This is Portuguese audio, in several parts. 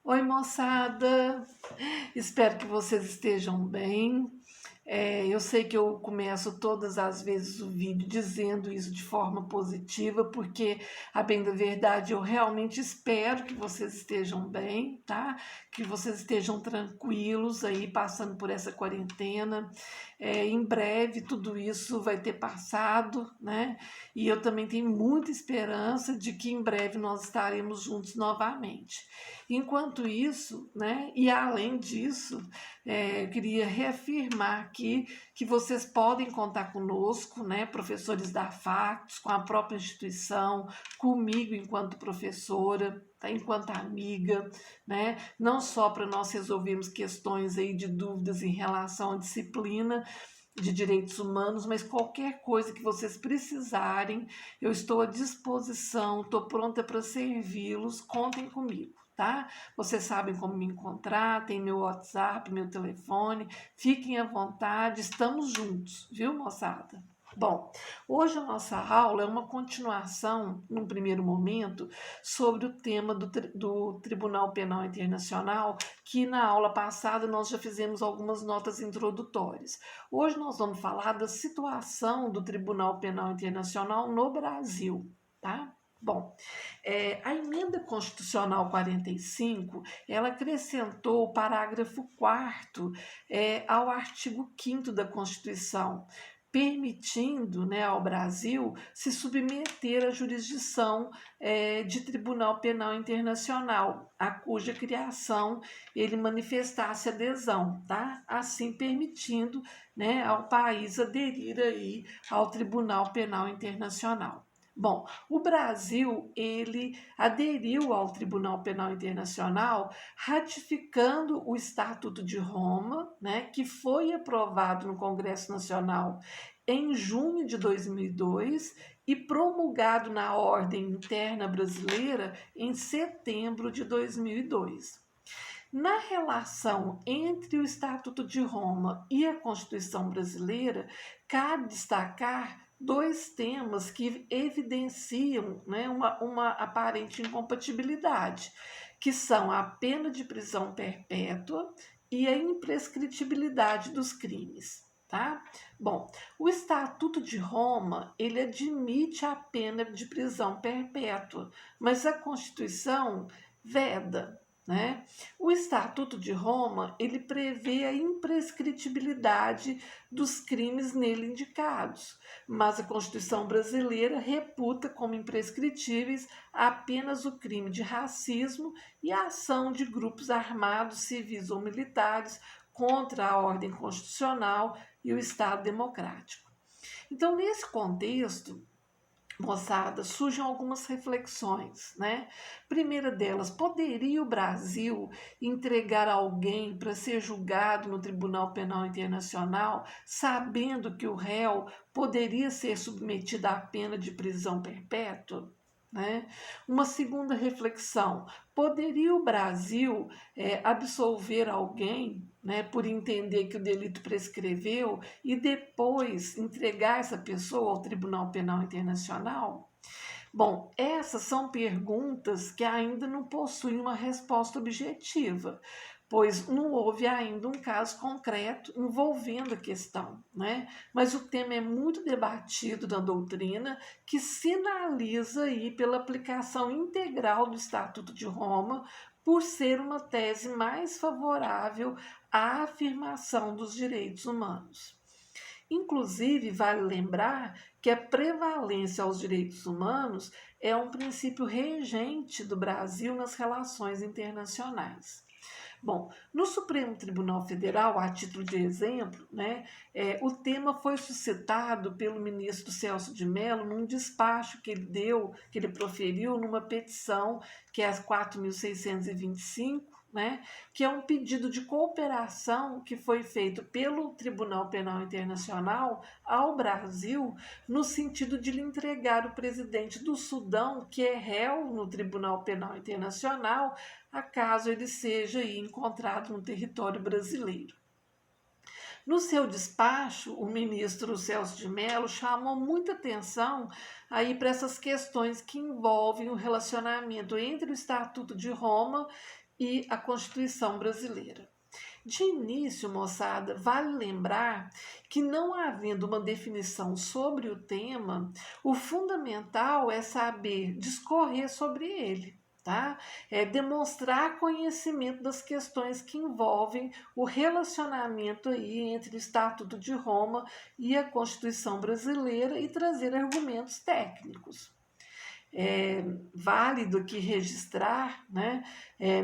Oi, moçada! Espero que vocês estejam bem. Eu sei que eu começo todas as vezes o vídeo dizendo isso de forma positiva, porque, a bem da verdade, eu realmente espero que vocês estejam bem, tá? Que vocês estejam tranquilos aí, passando por essa quarentena. Em breve tudo isso vai ter passado, né? E eu também tenho muita esperança de que em breve nós estaremos juntos novamente. Enquanto isso, né, e além disso, eu queria reafirmar aqui que vocês podem contar conosco, né, professores da Factos, com a própria instituição, comigo enquanto professora, tá, enquanto amiga, né, não só para nós resolvermos questões aí de dúvidas em relação à disciplina de direitos humanos, mas qualquer coisa que vocês precisarem, eu estou à disposição, estou pronta para servi-los, contem comigo, tá? Vocês sabem como me encontrar, tem meu WhatsApp, meu telefone, fiquem à vontade, estamos juntos, viu, moçada? Bom, hoje a nossa aula é uma continuação, num primeiro momento, sobre o tema do Tribunal Penal Internacional, que na aula passada nós já fizemos algumas notas introdutórias. Hoje nós vamos falar da situação do Tribunal Penal Internacional no Brasil, tá? Bom, a emenda constitucional 45, ela acrescentou o parágrafo 4º ao artigo 5º da Constituição, permitindo, né, ao Brasil se submeter à jurisdição de Tribunal Penal Internacional, a cuja criação ele manifestasse adesão, tá? Assim permitindo, né, ao país aderir aí ao Tribunal Penal Internacional. Bom, o Brasil ele aderiu ao Tribunal Penal Internacional ratificando o Estatuto de Roma, né, que foi aprovado no Congresso Nacional em junho de 2002 e promulgado na Ordem Interna Brasileira em setembro de 2002. Na relação entre o Estatuto de Roma e a Constituição Brasileira, cabe destacar dois temas que evidenciam, né, uma aparente incompatibilidade, que são a pena de prisão perpétua e a imprescritibilidade dos crimes. Tá? Bom, o Estatuto de Roma ele admite a pena de prisão perpétua, mas a Constituição veda, né? O Estatuto de Roma ele prevê a imprescritibilidade dos crimes nele indicados, mas a Constituição brasileira reputa como imprescritíveis apenas o crime de racismo e a ação de grupos armados, civis ou militares contra a ordem constitucional e o Estado democrático. Então, nesse contexto, moçada, surgem algumas reflexões, né? Primeira delas, poderia o Brasil entregar alguém para ser julgado no Tribunal Penal Internacional, sabendo que o réu poderia ser submetido à pena de prisão perpétua? Né? Uma segunda reflexão: poderia o Brasil absolver alguém, né, por entender que o delito prescreveu e depois entregar essa pessoa ao Tribunal Penal Internacional? Bom, essas são perguntas que ainda não possuem uma resposta objetiva, pois não houve ainda um caso concreto envolvendo a questão, né? Mas o tema é muito debatido na doutrina, que sinaliza aí pela aplicação integral do Estatuto de Roma, por ser uma tese mais favorável à afirmação dos direitos humanos. Inclusive, vale lembrar que a prevalência aos direitos humanos é um princípio regente do Brasil nas relações internacionais. Bom, no Supremo Tribunal Federal, a título de exemplo, né, o tema foi suscitado pelo ministro Celso de Mello num despacho que ele proferiu numa petição, que é a 4.625, né, que é um pedido de cooperação que foi feito pelo Tribunal Penal Internacional ao Brasil, no sentido de lhe entregar o presidente do Sudão, que é réu no Tribunal Penal Internacional, acaso ele seja aí encontrado no território brasileiro. No seu despacho, o ministro Celso de Mello chamou muita atenção aí para essas questões que envolvem o relacionamento entre o Estatuto de Roma e a Constituição brasileira. De início, moçada, vale lembrar que, não havendo uma definição sobre o tema, o fundamental é saber discorrer sobre ele, tá? É demonstrar conhecimento das questões que envolvem o relacionamento aí entre o Estatuto de Roma e a Constituição brasileira e trazer argumentos técnicos. É válido aqui registrar, né,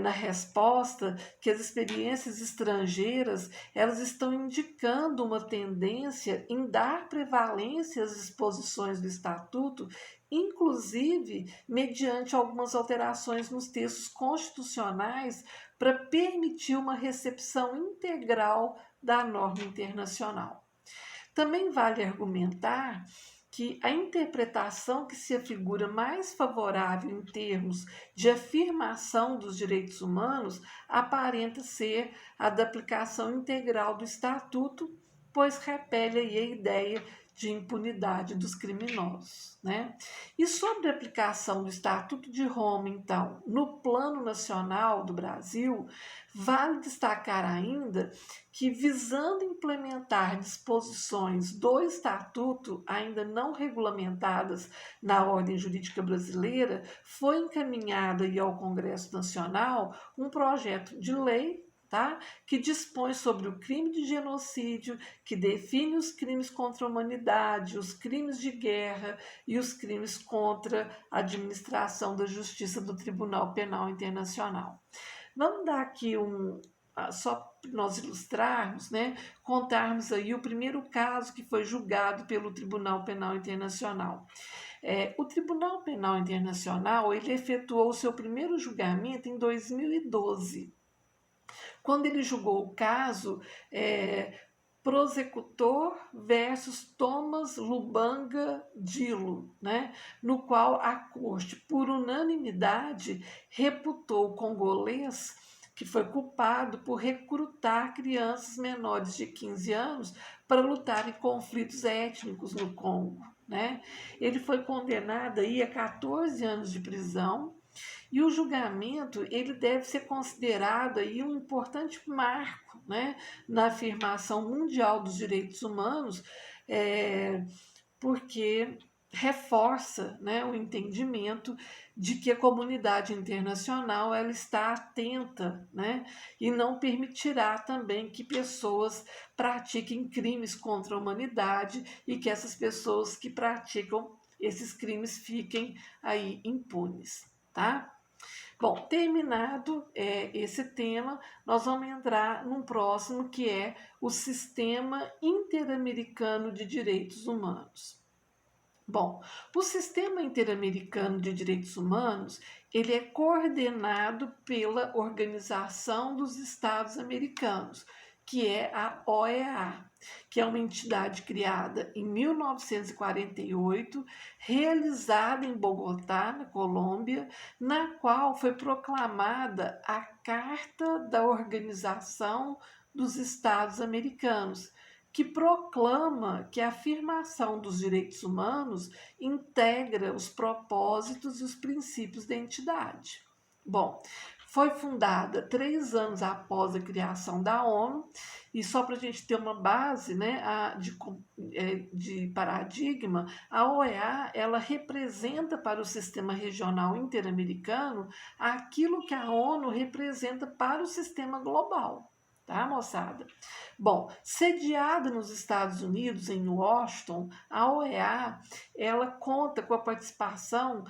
na resposta, que as experiências estrangeiras elas estão indicando uma tendência em dar prevalência às disposições do Estatuto, inclusive mediante algumas alterações nos textos constitucionais para permitir uma recepção integral da norma internacional. Também vale argumentar que a interpretação que se afigura mais favorável em termos de afirmação dos direitos humanos aparenta ser a da aplicação integral do Estatuto, pois repele aí a ideia de impunidade dos criminosos, né? E sobre a aplicação do Estatuto de Roma, então, no plano nacional do Brasil, vale destacar ainda que, visando implementar disposições do Estatuto ainda não regulamentadas na ordem jurídica brasileira, foi encaminhado aí ao Congresso Nacional um projeto de lei, tá? Que dispõe sobre o crime de genocídio, que define os crimes contra a humanidade, os crimes de guerra e os crimes contra a administração da justiça do Tribunal Penal Internacional. Vamos dar aqui só para nós ilustrarmos, né, contarmos aí o primeiro caso que foi julgado pelo Tribunal Penal Internacional. O Tribunal Penal Internacional ele efetuou o seu primeiro julgamento em 2012, quando ele julgou o caso Prosecutor versus Thomas Lubanga Dilo, né, no qual a corte, por unanimidade, reputou o congolês, que foi culpado por recrutar crianças menores de 15 anos para lutar em conflitos étnicos no Congo, né? Ele foi condenado aí a 14 anos de prisão, e o julgamento ele deve ser considerado aí um importante marco, né, na afirmação mundial dos direitos humanos, porque reforça, né, o entendimento de que a comunidade internacional ela está atenta, né, e não permitirá também que pessoas pratiquem crimes contra a humanidade e que essas pessoas que praticam esses crimes fiquem aí impunes, tá? Bom, terminado esse tema, nós vamos entrar num próximo que é o Sistema Interamericano de Direitos Humanos. Bom, o Sistema Interamericano de Direitos Humanos ele é coordenado pela Organização dos Estados Americanos, que é a OEA, que é uma entidade criada em 1948, realizada em Bogotá, na Colômbia, na qual foi proclamada a Carta da Organização dos Estados Americanos, que proclama que a afirmação dos direitos humanos integra os propósitos e os princípios da entidade. Bom, foi fundada 3 anos após a criação da ONU, e só para a gente ter uma base, né, de paradigma, a OEA ela representa para o sistema regional interamericano aquilo que a ONU representa para o sistema global. Tá, moçada? Bom, sediada nos Estados Unidos, em Washington, a OEA ela conta com a participação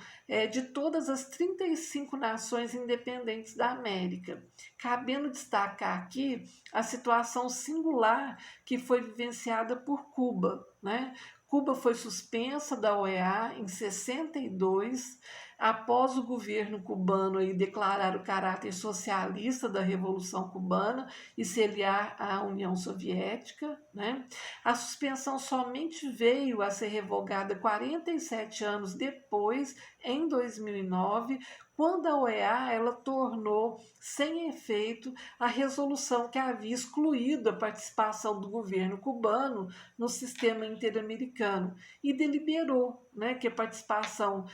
de todas as 35 nações independentes da América, cabendo destacar aqui a situação singular que foi vivenciada por Cuba, né? Cuba foi suspensa da OEA em 62, após o governo cubano aí declarar o caráter socialista da Revolução Cubana e se aliar à União Soviética, né? A suspensão somente veio a ser revogada 47 anos depois, em 2009, quando a OEA ela tornou sem efeito a resolução que havia excluído a participação do governo cubano no sistema interamericano e deliberou, né, que a participação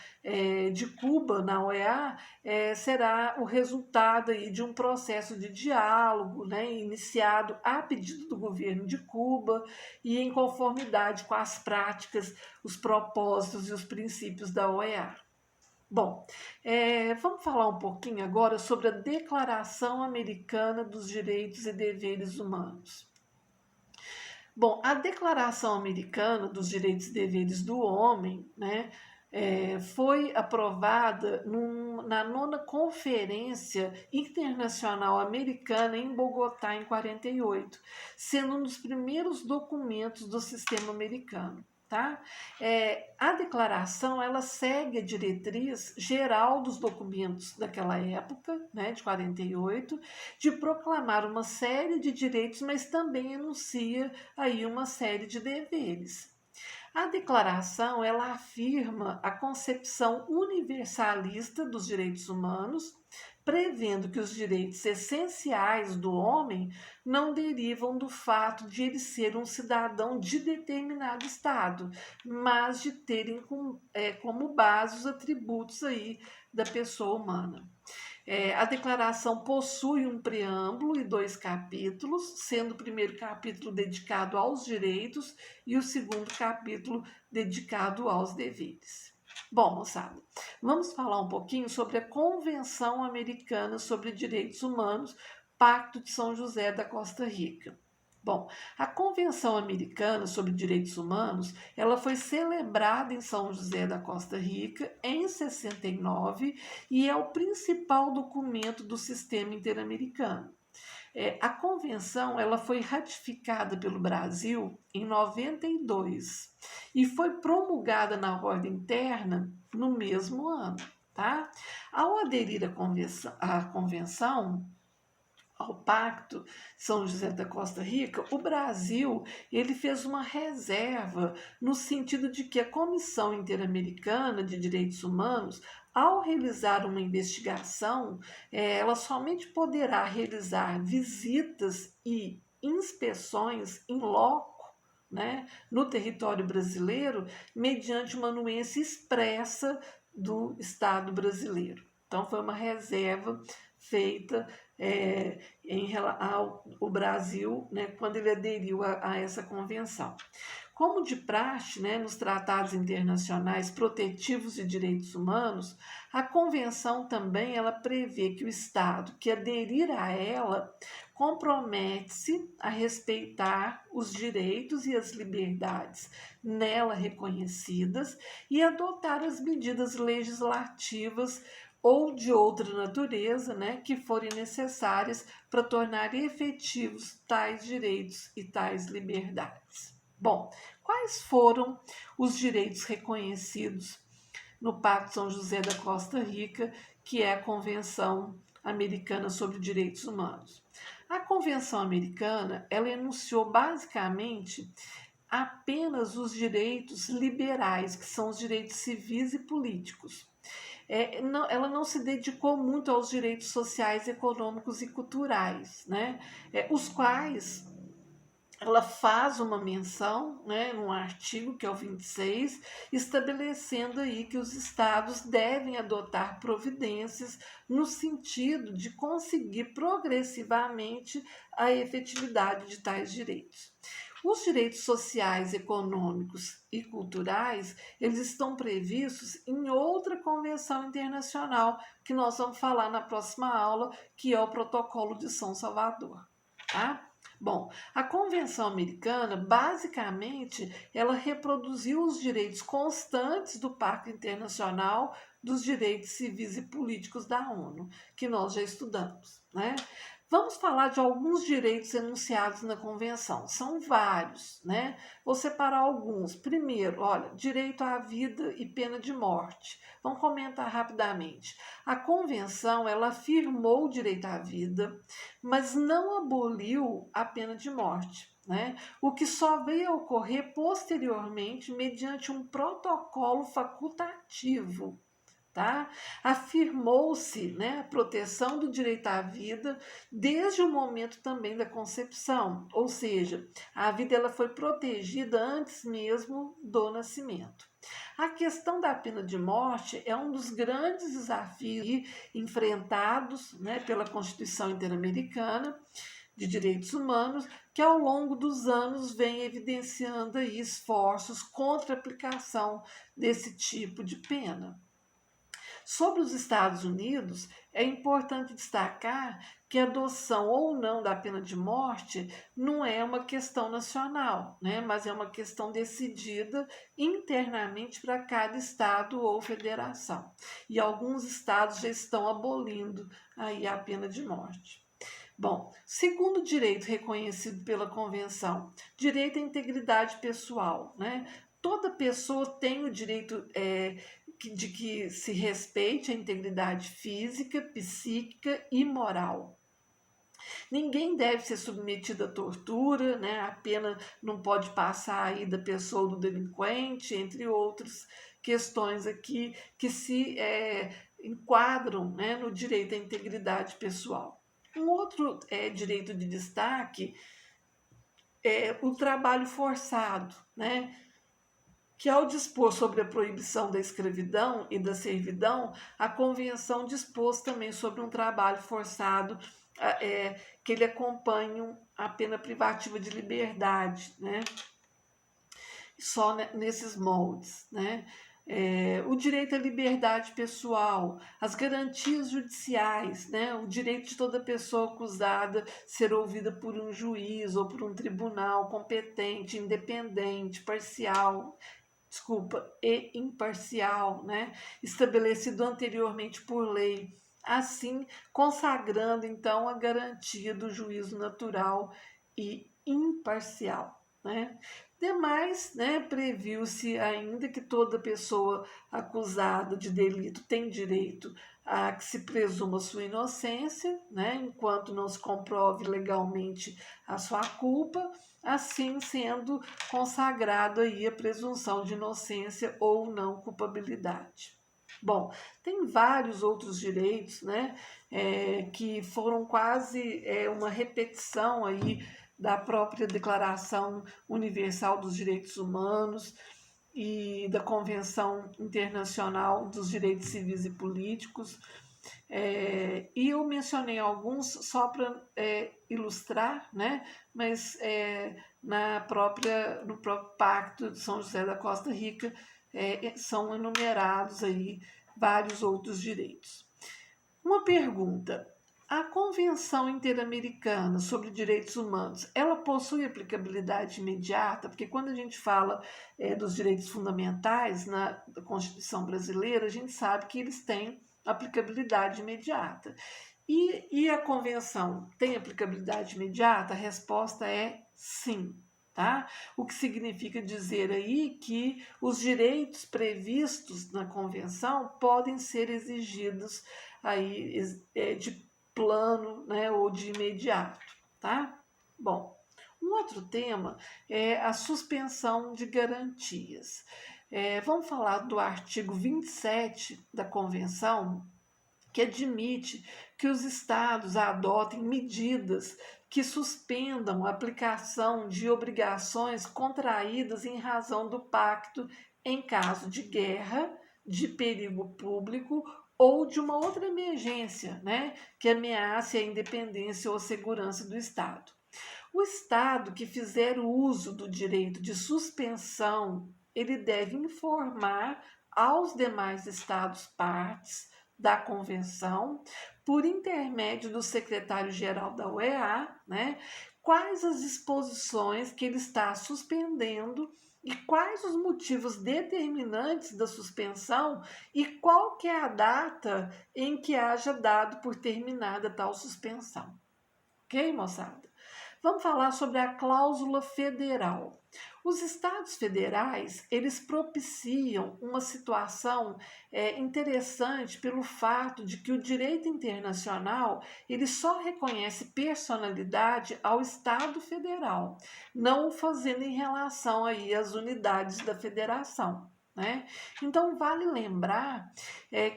de Cuba na OEA será o resultado aí de um processo de diálogo, né, iniciado a pedido do governo de Cuba e em conformidade com as práticas, os propósitos e os princípios da OEA. Bom, vamos falar um pouquinho agora sobre a Declaração Americana dos Direitos e Deveres Humanos. Bom, a Declaração Americana dos Direitos e Deveres do Homem, né, foi aprovada na nona Conferência Internacional Americana em Bogotá, em 48, sendo um dos primeiros documentos do sistema americano. Tá? A declaração ela segue a diretriz geral dos documentos daquela época, né, de 48, de proclamar uma série de direitos, mas também enuncia aí uma série de deveres. A declaração ela afirma a concepção universalista dos direitos humanos, prevendo que os direitos essenciais do homem não derivam do fato de ele ser um cidadão de determinado estado, mas de terem como base os atributos aí da pessoa humana. A declaração possui um preâmbulo e 2 capítulos, sendo o primeiro capítulo dedicado aos direitos e o segundo capítulo dedicado aos deveres. Bom, moçada, vamos falar um pouquinho sobre a Convenção Americana sobre Direitos Humanos, Pacto de São José da Costa Rica. Bom, a Convenção Americana sobre Direitos Humanos, ela foi celebrada em São José da Costa Rica em 69 e é o principal documento do sistema interamericano. A convenção ela foi ratificada pelo Brasil em 92 e foi promulgada na ordem interna no mesmo ano. Tá? Ao aderir à convenção ao Pacto São José da Costa Rica, o Brasil ele fez uma reserva no sentido de que a Comissão Interamericana de Direitos Humanos, ao realizar uma investigação, ela somente poderá realizar visitas e inspeções em loco, né, no território brasileiro, mediante uma anuência expressa do Estado brasileiro. Então, foi uma reserva feita ao Brasil, né, quando ele aderiu a essa convenção. Como de praxe, né, nos tratados internacionais protetivos de direitos humanos, a convenção também ela prevê que o Estado que aderir a ela compromete-se a respeitar os direitos e as liberdades nela reconhecidas e adotar as medidas legislativas ou de outra natureza, né, que forem necessárias para tornar efetivos tais direitos e tais liberdades. Bom, quais foram os direitos reconhecidos no Pacto São José da Costa Rica, que é a Convenção Americana sobre Direitos Humanos? A Convenção Americana, ela enunciou basicamente apenas os direitos liberais, que são os direitos civis e políticos. Ela não se dedicou muito aos direitos sociais, econômicos e culturais, né? Os quais ela faz uma menção, né, num artigo que é o 26, estabelecendo aí que os estados devem adotar providências no sentido de conseguir progressivamente a efetividade de tais direitos. Os direitos sociais, econômicos e culturais, eles estão previstos em outra convenção internacional que nós vamos falar na próxima aula, que é o Protocolo de São Salvador, tá? Bom, a Convenção Americana, basicamente, ela reproduziu os direitos constantes do Pacto Internacional dos Direitos Civis e Políticos da ONU, que nós já estudamos, né? Vamos falar de alguns direitos enunciados na Convenção. São vários, né? Vou separar alguns. Primeiro, olha, direito à vida e pena de morte. Vamos comentar rapidamente. A Convenção, ela afirmou o direito à vida, mas não aboliu a pena de morte, né? O que só veio a ocorrer posteriormente mediante um protocolo facultativo, Tá? Afirmou-se, né, a proteção do direito à vida desde o momento também da concepção, ou seja, a vida ela foi protegida antes mesmo do nascimento. A questão da pena de morte é um dos grandes desafios enfrentados, né, pela Constituição Interamericana de Direitos Humanos, que ao longo dos anos vem evidenciando aí esforços contra a aplicação desse tipo de pena. Sobre os Estados Unidos, é importante destacar que a adoção ou não da pena de morte não é uma questão nacional, né? Mas é uma questão decidida internamente para cada estado ou federação. E alguns estados já estão abolindo aí a pena de morte. Bom, segundo direito reconhecido pela Convenção, direito à integridade pessoal, né? Toda pessoa tem o direito de que se respeite a integridade física, psíquica e moral. Ninguém deve ser submetido à tortura, né? A pena não pode passar aí da pessoa ou do delinquente, entre outras questões aqui que se enquadram, né, no direito à integridade pessoal. Um outro direito de destaque é o trabalho forçado, né? Que ao dispor sobre a proibição da escravidão e da servidão, a Convenção dispôs também sobre um trabalho forçado que ele acompanhe a pena privativa de liberdade, né? Só nesses moldes, né? O direito à liberdade pessoal, as garantias judiciais, né? O direito de toda pessoa acusada ser ouvida por um juiz ou por um tribunal competente, independente, e imparcial, né? Estabelecido anteriormente por lei, assim consagrando então a garantia do juízo natural e imparcial, né? Demais, né, previu-se ainda que toda pessoa acusada de delito tem direito a que se presuma sua inocência, né, enquanto não se comprove legalmente a sua culpa, assim sendo consagrado aí a presunção de inocência ou não culpabilidade. Bom, tem vários outros direitos, né, que foram quase uma repetição aí da própria Declaração Universal dos Direitos Humanos e da Convenção Internacional dos Direitos Civis e Políticos. E eu mencionei alguns só para ilustrar, né? Mas no próprio Pacto de São José da Costa Rica são enumerados aí vários outros direitos. Uma pergunta: a Convenção Interamericana sobre Direitos Humanos, ela possui aplicabilidade imediata? Porque quando a gente fala dos direitos fundamentais na Constituição brasileira, a gente sabe que eles têm aplicabilidade imediata. E a Convenção tem aplicabilidade imediata? A resposta é sim. Tá? O que significa dizer aí que os direitos previstos na Convenção podem ser exigidos aí de plano, né, ou de imediato, tá? Bom, um outro tema é a suspensão de garantias. Vamos falar do artigo 27 da Convenção, que admite que os estados adotem medidas que suspendam a aplicação de obrigações contraídas em razão do pacto em caso de guerra, de perigo público ou de uma outra emergência, né, que ameace a independência ou a segurança do Estado. O Estado que fizer uso do direito de suspensão, ele deve informar aos demais Estados partes da Convenção, por intermédio do secretário-geral da OEA, né, quais as disposições que ele está suspendendo e quais os motivos determinantes da suspensão e qual que é a data em que haja dado por terminada tal suspensão. Ok, moçada? Vamos falar sobre a cláusula federal. Os estados federais, eles propiciam uma situação interessante pelo fato de que o direito internacional, ele só reconhece personalidade ao Estado federal, não o fazendo em relação aí às unidades da federação, né? Então, vale lembrar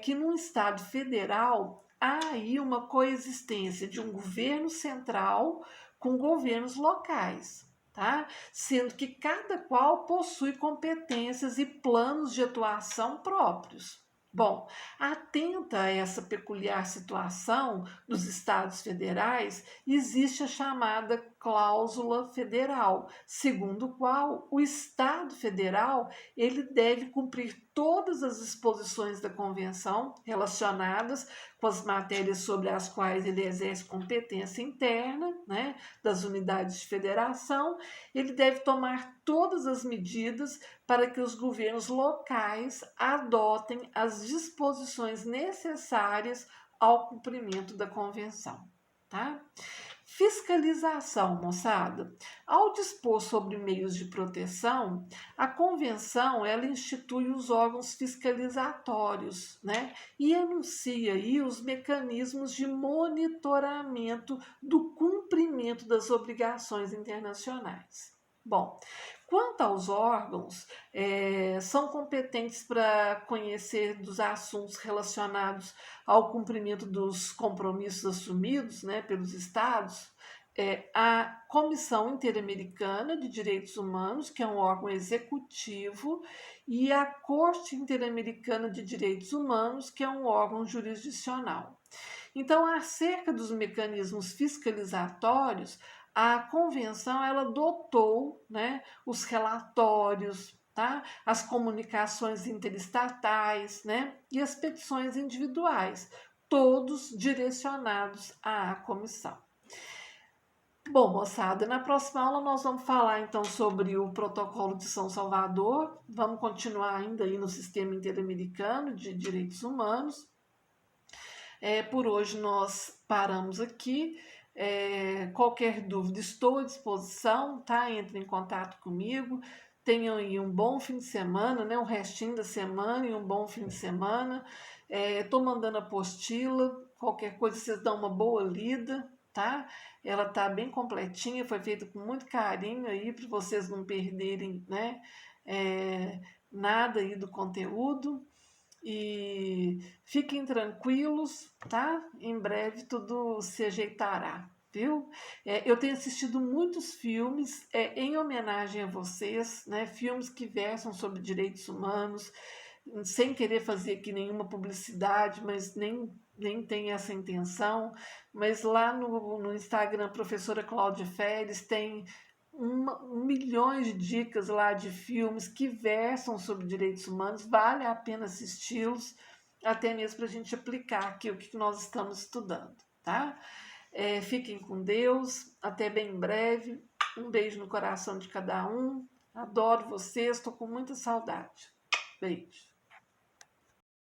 que no Estado Federal há aí uma coexistência de um governo central com governos locais, tá? Sendo que cada qual possui competências e planos de atuação próprios. Bom, atenta a essa peculiar situação dos estados federais, existe a chamada cláusula federal, segundo o qual o Estado federal ele deve cumprir todas as disposições da convenção relacionadas com as matérias sobre as quais ele exerce competência interna, né, das unidades de federação. Ele deve tomar todas as medidas para que os governos locais adotem as disposições necessárias ao cumprimento da convenção, tá? Fiscalização, moçada. Ao dispor sobre meios de proteção, a convenção ela institui os órgãos fiscalizatórios, né? E anuncia aí os mecanismos de monitoramento do cumprimento das obrigações internacionais. Bom, quanto aos órgãos, são competentes para conhecer dos assuntos relacionados ao cumprimento dos compromissos assumidos, né, pelos Estados, a Comissão Interamericana de Direitos Humanos, que é um órgão executivo, e a Corte Interamericana de Direitos Humanos, que é um órgão jurisdicional. Então, acerca dos mecanismos fiscalizatórios, a convenção ela adotou, né, os relatórios, tá? As comunicações interestatais, né, e as petições individuais, todos direcionados à comissão. Bom, moçada, na próxima aula nós vamos falar então sobre o Protocolo de São Salvador, vamos continuar ainda aí no Sistema Interamericano de Direitos Humanos. Por hoje nós paramos aqui. Qualquer dúvida, estou à disposição, tá? Entre em contato comigo. Tenham aí um bom fim de semana, né? Um restinho da semana e um bom fim de semana. Estou mandando apostila, qualquer coisa vocês dão uma boa lida, tá? Ela tá bem completinha, foi feita com muito carinho aí para vocês não perderem, né? Nada aí do conteúdo. E fiquem tranquilos, tá? Em breve tudo se ajeitará, viu? Eu tenho assistido muitos filmes em homenagem a vocês, né? Filmes que versam sobre direitos humanos, sem querer fazer aqui nenhuma publicidade, mas nem tem essa intenção. Mas lá no Instagram, professora Cláudia Férez, tem milhões de dicas lá de filmes que versam sobre direitos humanos, vale a pena assisti-los, até mesmo para a gente aplicar aqui o que nós estamos estudando, tá? Fiquem com Deus, até bem em breve, um beijo no coração de cada um, adoro vocês, estou com muita saudade, beijo.